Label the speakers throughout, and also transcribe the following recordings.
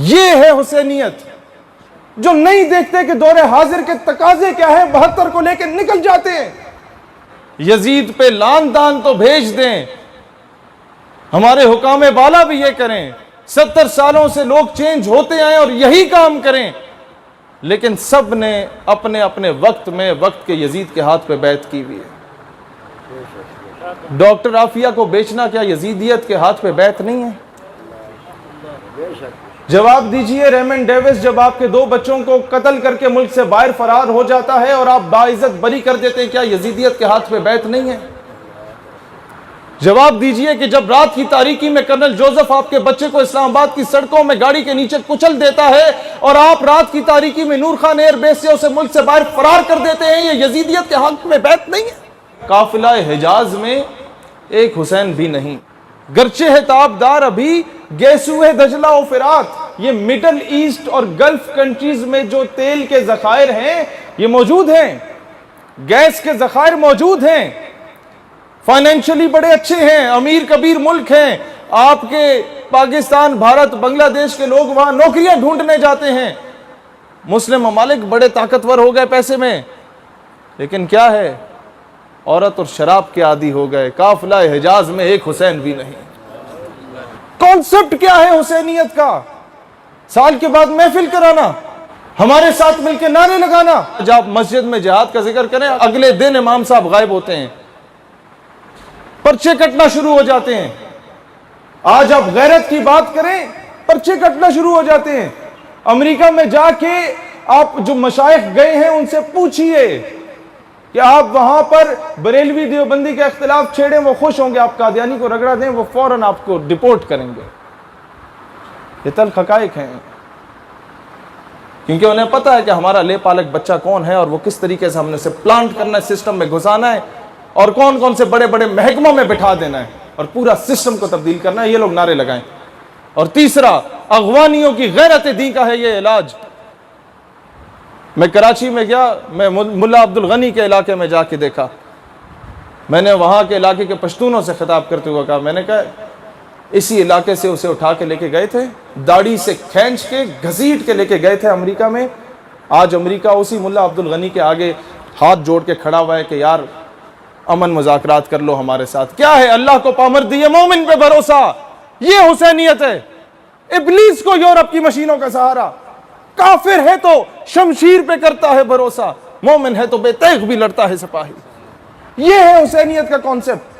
Speaker 1: یہ ہے حسینیت، جو نہیں دیکھتے کہ دور حاضر کے تقاضے کیا ہیں، 72 کو لے کے نکل جاتے ہیں۔ یزید پہ لان دان تو بھیج دیں، ہمارے حکام بالا بھی یہ کریں، 70 سالوں سے لوگ چینج ہوتے آئے اور یہی کام کریں، لیکن سب نے اپنے اپنے وقت میں وقت کے یزید کے ہاتھ پہ بیعت کی ہوئی ہے۔ ڈاکٹر عافیہ کو بیچنا کیا یزیدیت کے ہاتھ پہ بیعت نہیں ہے؟ جواب دیجئے، ریمنڈ ڈیوس جب آپ کے 2 بچوں کو قتل کر کے ملک سے باہر فرار ہو جاتا ہے اور آپ باعزت بری کر دیتے ہیں، کیا یزیدیت کے ہاتھ پہ بیعت نہیں ہے؟ جواب دیجئے کہ جب رات کی تاریکی میں کرنل جوزف آپ کے بچے کو اسلام آباد کی سڑکوں میں گاڑی کے نیچے کچل دیتا ہے اور آپ رات کی تاریکی میں نور خان ایئر بیس سے اسے ملک سے باہر فرار کر دیتے ہیں، یہ یزیدیت کے حق میں بیعت نہیں ہے؟ قافلہ حجاز میں ایک حسین بھی نہیں، گرچہ ہے تابدار ابھی گیسوئے دجلہ و فرات۔ یہ مڈل ایسٹ اور گلف کنٹریز میں جو تیل کے ذخائر ہیں یہ موجود ہیں، گیس کے ذخائر موجود ہیں، فائنینشلی بڑے اچھے ہیں، امیر کبیر ملک ہیں۔ آپ کے پاکستان، بھارت، بنگلہ دیش کے لوگ وہاں نوکریاں ڈھونڈنے جاتے ہیں۔ مسلم ممالک بڑے طاقتور ہو گئے پیسے میں، لیکن کیا ہے، عورت اور شراب کے عادی ہو گئے۔ قافلہ حجاز میں ایک حسین بھی نہیں۔ کانسیپٹ کیا ہے حسینیت کا؟ سال کے بعد محفل کرانا، ہمارے ساتھ مل کے نعرے لگانا۔ جب آپ مسجد میں جہاد کا ذکر کریں، اگلے دن امام صاحب غائب ہوتے ہیں، پرچے کٹنا شروع ہو جاتے ہیں۔ آج آپ غیرت کی بات کریں، پرچے کٹنا شروع ہو جاتے ہیں۔ امریکہ میں جا کے آپ جو مشائخ گئے ہیں ان سے پوچھئے کہ آپ وہاں پر بریلوی دیوبندی کا اختلاف چھیڑیں، وہ خوش ہوں گے، آپ قادیانی کو رگڑا دیں وہ فوراً آپ کو ڈیپورٹ کریں گے۔ یہ تلخ حقائق ہیں، کیونکہ انہیں پتا ہے کہ ہمارا لے پالک بچہ کون ہے اور وہ کس طریقے سے ہم نے اسے پلانٹ کرنا ہے، سسٹم میں گھسانا ہے، اور کون کون سے بڑے بڑے محکموں میں بٹھا دینا ہے اور پورا سسٹم کو تبدیل کرنا ہے۔ یہ لوگ نعرے لگائیں۔ اور تیسرا، اغوانیوں کی غیرت دین کا ہے یہ علاج۔ میں کراچی میں گیا، میں ملا عبد الغنی کے علاقے میں جا کے دیکھا، میں نے وہاں کے علاقے کے پشتونوں سے خطاب کرتے ہوئے کہا، میں نے کہا اسی علاقے سے اسے اٹھا کے لے کے گئے تھے، داڑھی سے کھینچ کے گھسیٹ کے لے کے گئے تھے امریکہ میں۔ آج امریکہ اسی ملا عبد الغنی کے آگے ہاتھ جوڑ کے کھڑا ہوا ہے کہ یار امن مذاکرات کر لو ہمارے ساتھ۔ کیا ہے؟ اللہ کو پامرد ہے، مومن پہ بھروسہ، یہ حسینیت ہے۔ ابلیس کو یورپ کی مشینوں کا سہارا، کافر ہے تو شمشیر پہ کرتا ہے بھروسہ، مومن ہے تو بے تیغ بھی لڑتا ہے سپاہی۔ یہ ہے حسینیت کا کانسیپٹ۔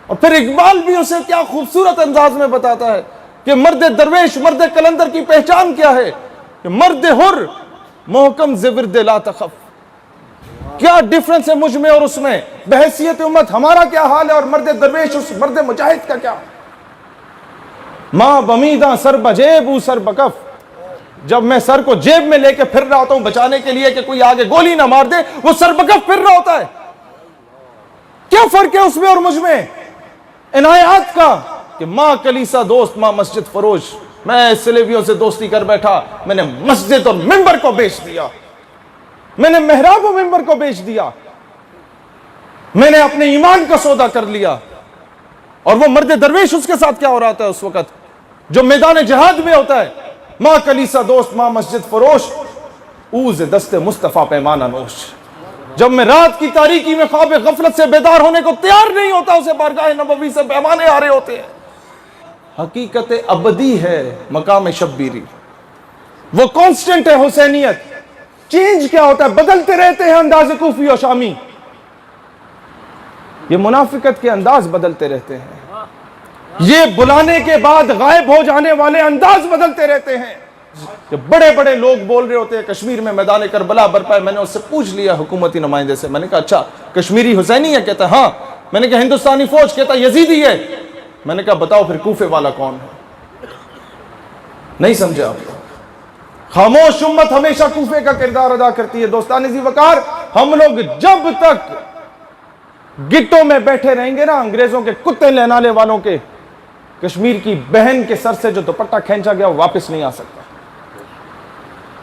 Speaker 1: اور پھر اقبال بھی اسے کیا خوبصورت انداز میں بتاتا ہے کہ مرد درویش، مرد کلندر کی پہچان کیا ہے، کہ مرد حر محکم زورد لا تخف۔ کیا ڈیفرنس ہے مجھ میں اور اس میں؟ بحیثیت امت ہمارا کیا حال ہے اور مرد درویش اس مرد مجاہد کا کیا؟ ماں بمیداں سر بجیب او سر بکف۔ جب میں سر کو جیب میں لے کے پھر رہا ہوتا ہوں بچانے کے لیے کہ کوئی آگے گولی نہ مار دے، وہ سر بکف پھر رہا ہوتا ہے۔ کیا فرق ہے اس میں اور مجھ میں؟ عنایات کا کہ ماں کلیسا دوست، ماں مسجد فروش۔ میں سلیبیوں سے دوستی کر بیٹھا، میں نے مسجد اور ممبر کو بیچ دیا، میں نے محراب و ممبر کو بیچ دیا، میں نے اپنے ایمان کا سودا کر لیا۔ اور وہ مرد درویش اس کے ساتھ کیا ہو رہا ہوتا ہے اس وقت جو میدان جہاد میں ہوتا ہے؟ ماں کلیسا دوست، ماں مسجد فروش، اوز دست مصطفیٰ پیمانہ نوش۔ جب میں رات کی تاریکی میں خواب غفلت سے بیدار ہونے کو تیار نہیں ہوتا، اسے بارگاہ نبوی سے پیمانے آ رہے ہوتے ہیں۔ حقیقت ابدی ہے مقام شبیری، وہ کانسٹنٹ ہے حسینیت۔ چینج کیا ہوتا ہے؟ بدلتے رہتے ہیں انداز کوفی و شامی، یہ منافقت کے انداز بدلتے رہتے ہیں، یہ بلانے کے بعد غائب ہو جانے والے انداز بدلتے رہتے ہیں۔ کہ بڑے بڑے لوگ بول رہے ہوتے ہیں کشمیر میں میدان کربلا برپا ہے۔ میں نے اس سے پوچھ لیا حکومتی نمائندے سے، میں نے کہا اچھا کشمیری حسینی ہے؟ کہتا ہے ہاں۔ میں نے کہا ہندوستانی فوج؟ کہتا ہے یزیدی ہے۔ میں نے کہا بتاؤ پھر کوفے والا کون ہے؟ نہیں سمجھے آپ؟ خاموش امت ہمیشہ کوفے کا کردار ادا کرتی ہے۔ دوستان ذی وقار، ہم لوگ جب تک گٹوں میں بیٹھے رہیں گے نا انگریزوں کے کتے لہنانے والوں کے، کشمیر کی بہن کے سر سے جو دوپٹہ کھینچا گیا وہ واپس نہیں آ سکتا۔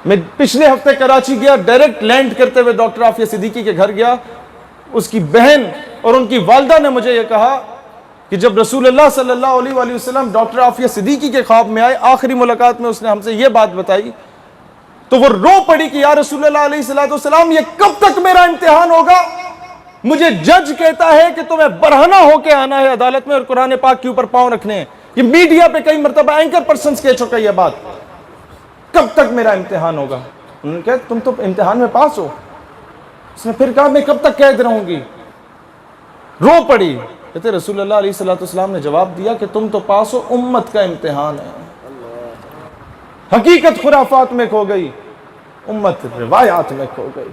Speaker 1: میں پچھلے ہفتے کراچی گیا، ڈائریکٹ لینڈ کرتے ہوئے ڈاکٹر عافیہ صدیقی کے گھر گیا۔ اس کی بہن اور ان کی والدہ نے مجھے یہ کہا کہ جب رسول اللہ صلی اللہ علیہ وآلہ وسلم ڈاکٹر عافیہ صدیقی کے خواب میں آئے، آخری ملاقات میں اس نے ہم سے یہ بات بتائی، تو وہ رو پڑی کہ یا رسول اللہ علیہ السلام، یہ کب تک میرا امتحان ہوگا؟ مجھے جج کہتا ہے کہ تمہیں برہنہ ہو کے آنا ہے عدالت میں اور قرآن پاک کے اوپر پاؤں رکھنے ہیں۔ یہ میڈیا پہ کئی مرتبہ اینکر پرسنز کہہ چکا یہ بات، کب تک میرا امتحان ہوگا؟ انہوں نے کہا تم تو امتحان میں پاس ہو۔ اس نے پھر کہا میں کب تک قید رہوں گی؟ رو پڑی۔ کہتے رسول اللہ علیہ السلام نے جواب دیا کہ تم تو پاس ہو، امت کا امتحان ہے۔ حقیقت خرافات میں کھو گئی، امت روایات میں کھو گئی۔